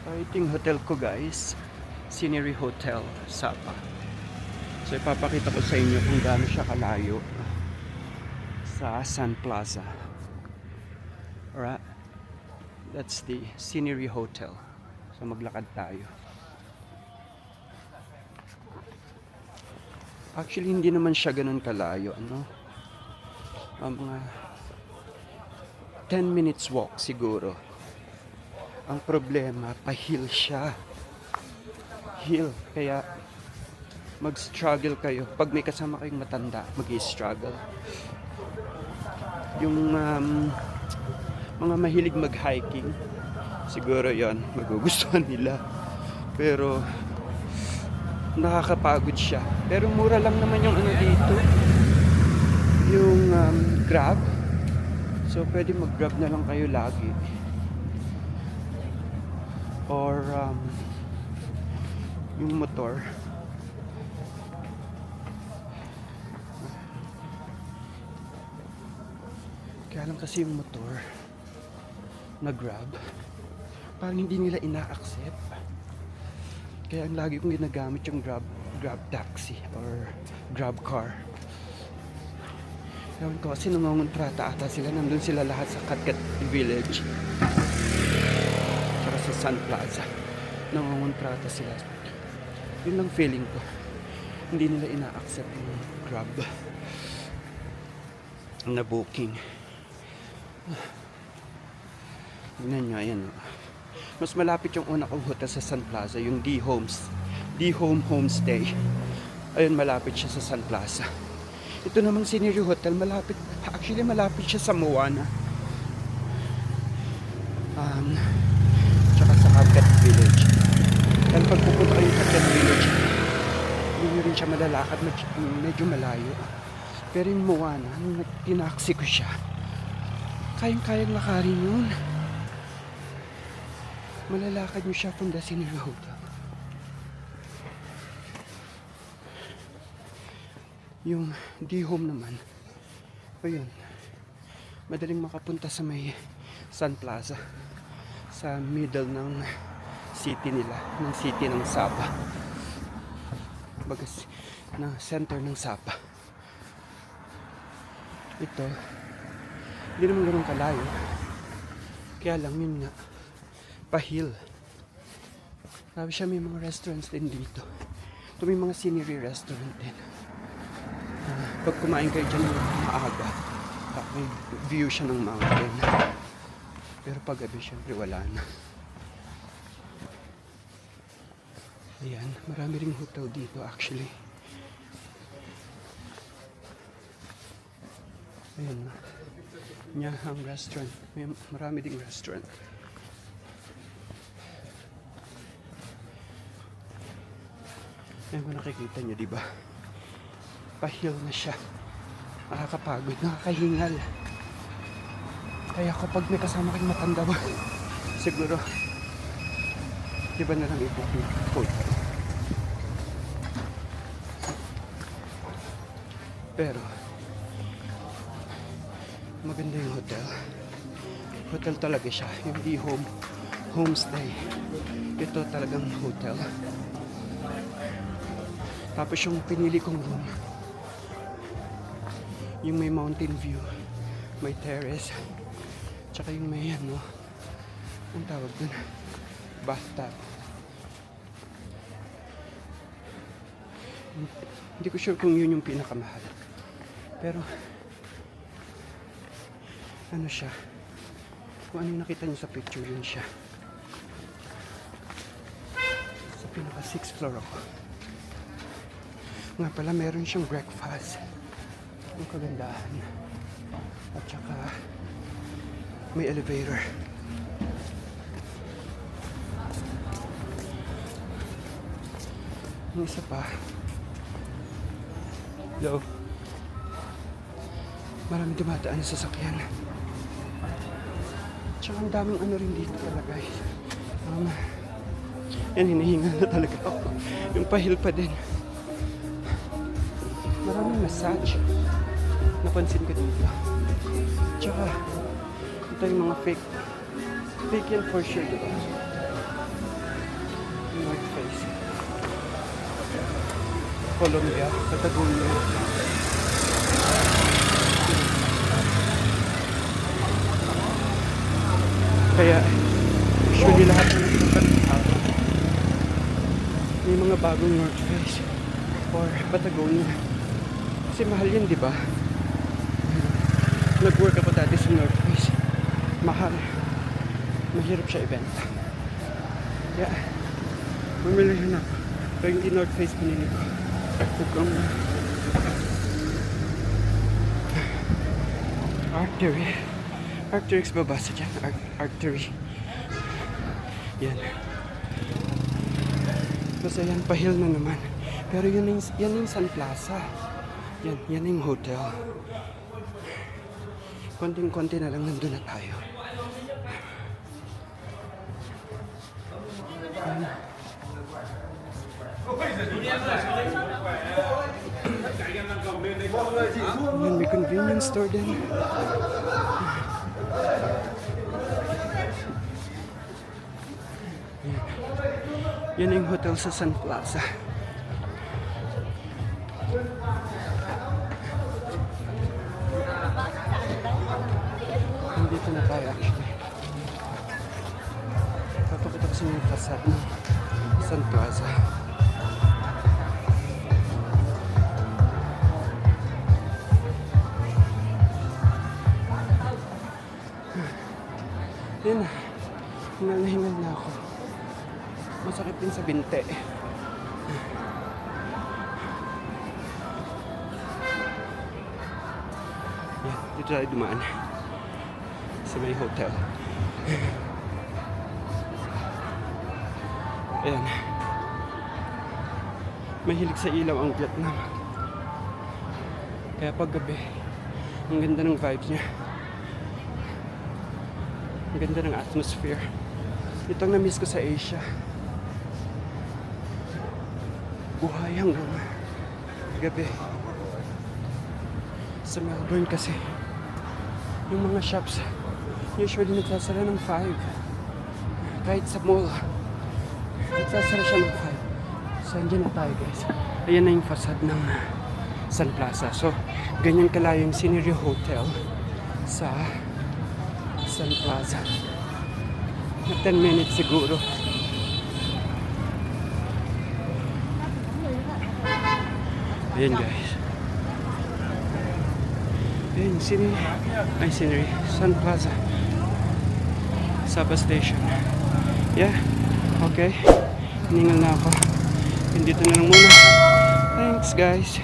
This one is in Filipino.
Ito yung hotel ko guys, Scenery Hotel, Sapa. So ipapakita ko sa inyo kung gaano siya kalayo sa Sun Plaza. Alright, that's the Scenery Hotel. So maglakad tayo. Actually hindi naman siya ganun kalayo, ano? Mga 10 minutes walk siguro. Ang problema, pa-hill siya. Hill. Kaya mag-struggle kayo. Pag may kasama kayong matanda, mag-struggle. Yung mga mahilig mag-hiking, siguro yon magugustuhan nila. Pero nakakapagod siya. Pero mura lang naman yung ano dito. Yung Grab. So pwede mag-Grab na lang kayo lagi. Or yung motor. Kaya lang kasi yung motor na Grab, parang hindi nila ina-accept. Kaya ang lagi kong ginagamit yung Grab taxi or Grab car. Ewan ko kasi nangungontrata ata sila, nandun sila lahat sa Katkat Village sa Sun Plaza. Nangungontrata sila. Yun lang feeling ko. Hindi nila ina-accept yung Grab na booking. Tignan nyo, ayan. Mas malapit yung una kong hotel sa Sun Plaza, yung D-Home Homestay. Ayun, malapit siya sa Sun Plaza. Ito namang Scenery Hotel, malapit siya sa Moana. Tsaka sa Katkat Village. Dahil pag pupunta kayo sa Katkat Village, hindi rin siya malalakad, medyo malayo. Pero yung Moana, nung tinaksi ko siya, kayang-kayang lakarin yun. Malalakad nyo siya from the Scenery Hotel. Yung D-Home naman, ayun, madaling makapunta sa may Sun Plaza, sa middle ng city nila, ng city ng Sapa, bagas na center ng Sapa. Ito hindi naman ganun kalayo, kaya lang yun nga, pa-hill. Sabi siya may mga restaurants din dito. Ito may mga scenery restaurant din. Pag kumain kayo dyan maaga, may view siya ng mountain. Pero pag gabi syempre wala na. Ayan, marami ring hotel dito actually. Ayan na. Nyahang restaurant. May marami ding restaurant. Ayan kung nakikita nyo, diba? Pa-hill na siya. Nakakapagod, nakakahingal. Kaya kapag may kasama kayong matanda ba, siguro, diba na lang i-book yung food. Pero, maganda yung hotel. Hotel talaga siya. Yung D-Home Homestay. Ito talagang hotel. Tapos yung pinili kong room, yung may mountain view, may terrace, tsaka yung may ano, ang tawag dun, bathtub. Hindi ko sure kung yun yung pinakamahal. Pero, ano siya, kung ano yung nakita nyo sa picture, yun siya. Sa pinaka 6th floor ako. Nga pala, meron siyang breakfast. Ang kagandahan. At saka, may elevator. Ang isa pa, hello, marami dumadaan sa sasakyan. Tsaka ang daming ano rin dito talaga. Yan, hinihingal na talaga ako. Yung pa-hill pa din. Maraming massage. Napansin ko dito. Tsaka, ito yung mga fake yan for sure, diba? Colombia, Patagonia. Kaya, usually lahat ng pinapalitan, may mga bagong North Face or Patagonia. Kasi mahal yan, di ba? Nag-work ako dati sa North Face. Mahal. Mahirap siya ibenta. Kaya, bumili yun ako. Pero hindi North Face pinili ko. Kung Arc'teryx. Arc'teryx babasa dyan. Arc'teryx. Yan. Basta yan, pa-hill na naman. Pero yan yung Sun Plaza. Yan yung hotel. Konting-konti na lang nandun na tayo. Yan, may convenience store din. Yan yung hotel sa Sun Plaza. Nandito na tayo actually. Papakita ko sa mga facade ng Sun Plaza. Yan na. Hingal na ako. Masakit din sa binte. Yan, dito tayo dumaan. Sa may hotel. Ayan. Mahilig sa ilaw ang Vietnam. Kaya pag gabi, ang ganda ng vibes niya. Ang ganda ng atmosphere. Ito ang na-miss ko sa Asia. Buhay hanggang gabi. Sa Melbourne kasi, yung mga shops, usually nagsasara ng 5. Kahit sa mall, nagsasara siya ng 5. So, andyan na tayo guys. Ayan na yung facade ng Sun Plaza. So, ganyan kalayo yung Scenery Hotel sa Sun Plaza. 10 minutes siguro. Ayan guys. Ayan, Scenery Sun Plaza. Sabah Station. Yeah, okay. Hiningal na ako. Dito na lang muna. Thanks guys.